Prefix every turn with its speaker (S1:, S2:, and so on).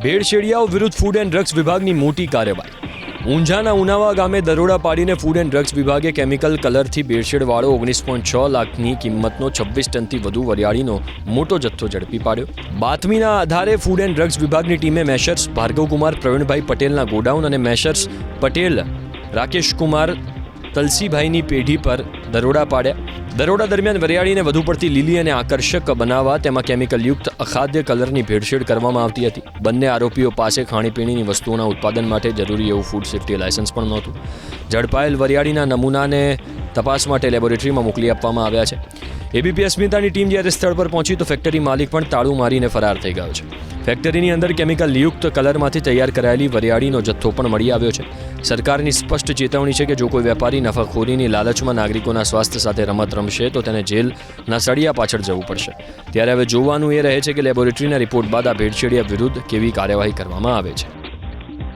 S1: ભેળસેડિયાઓ વિરુદ્ધ food and drugs વિભાગની મોટી કાર્યવાહી. ઊંઝાના ઉનાવા ગામે દરોડા પાડીને ફૂડ એન્ડ ડ્રગ્સ વિભાગે કેમિકલ કલરથી ભેળસેળવાળો 19.6 લાખની કિંમતનો 26 ટનથી વધુ વરિયાળીનો મોટો જથ્થો ઝડપી પાડ્યો. બાતમીના આધારે ફૂડ એન્ડ ડ્રગ્સ વિભાગની ટીમે મેશર્સ ભાર્ગવકુમાર પ્રવીણભાઈ પટેલના ગોડાઉન અને મેશર્સ પટેલ રાકેશકુમાર તલસીભાઈની પેઢી પર દરોડા પાડ્યા. દરોડા દરમિયાન વરિયાળીને વધુ પડતી લીલી અને આકર્ષક બનાવવા તેમાં કેમિકલયુક્ત અખાદ્ય કલરની ભેળસેળ કરવામાં આવતી હતી. બંને આરોપીઓ પાસે ખાણીપીણીની વસ્તુઓના ઉત્પાદન માટે જરૂરી એવું ફૂડ સેફ્ટી લાયસન્સ પણ નહોતું. ઝડપાયેલ વરિયાળીના નમૂનાને તપાસ માટે લેબોરેટરીમાં મોકલી આપવામાં આવ્યા છે. એબીપી અસ્મિતાની ટીમ જ્યારે સ્થળ પર પહોંચી તો ફેક્ટરી માલિક પણ તાળું મારીને ફરાર થઈ ગયો છે. ફેક્ટરીની અંદર કેમિકલયુક્ત કલરમાંથી તૈયાર કરાયેલી વરિયાળીનો જથ્થો પણ મળી આવ્યો છે. સરકારની સ્પષ્ટ ચેતવણી છે કે જો કોઈ વેપારી નફાખોરીની લાલચમાં નાગરિકોના સ્વાસ્થ્ય સાથે રમત રમશે તો તેને જેલના સળિયા પાછળ જવું પડશે. ત્યારે હવે જોવાનું એ રહે છે કે લેબોરેટરીના રિપોર્ટ બાદ આ ભેળસેડિયા વિરુદ્ધ કેવી કાર્યવાહી કરવામાં આવે છે.